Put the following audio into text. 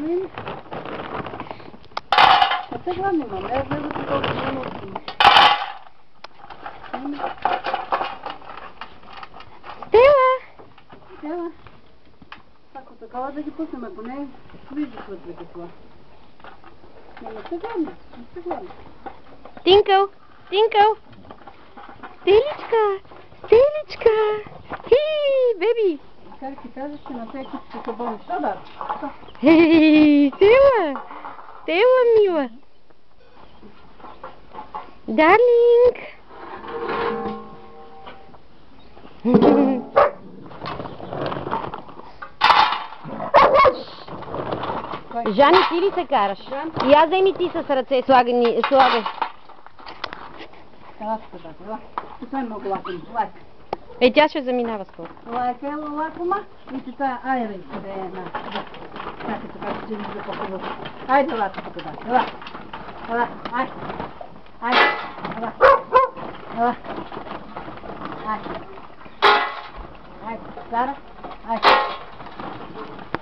Галин. А те главно, мам, аз знам да се толкова не носи. Стела! Стела. Ако такава да ги пуснем, ако не, виждаш вътре какво. Но не се гледна, не се гледна. Тинкъл! Тинкъл! Стеличка! Стеличка! Хей, беби! Как ти казваш, че на тези кучета са болни? Що да? Хей, Стела! Стела, мила! Дарлинг! Жани, ти ли се караш? И аз вземи ти с ръце, слагай. Ела тук, тата, ела. Тук е много лаком, лайк. Е, тя ще заминава скоро. Лайк, ела лакома. И ти тая, айде бе, къде е една. Чакай така, че ще ми запакува. Айде, ела тук, тата, ела. Ела, айде. Айде, ела. Ела. Айде. Айде, Сара, айде.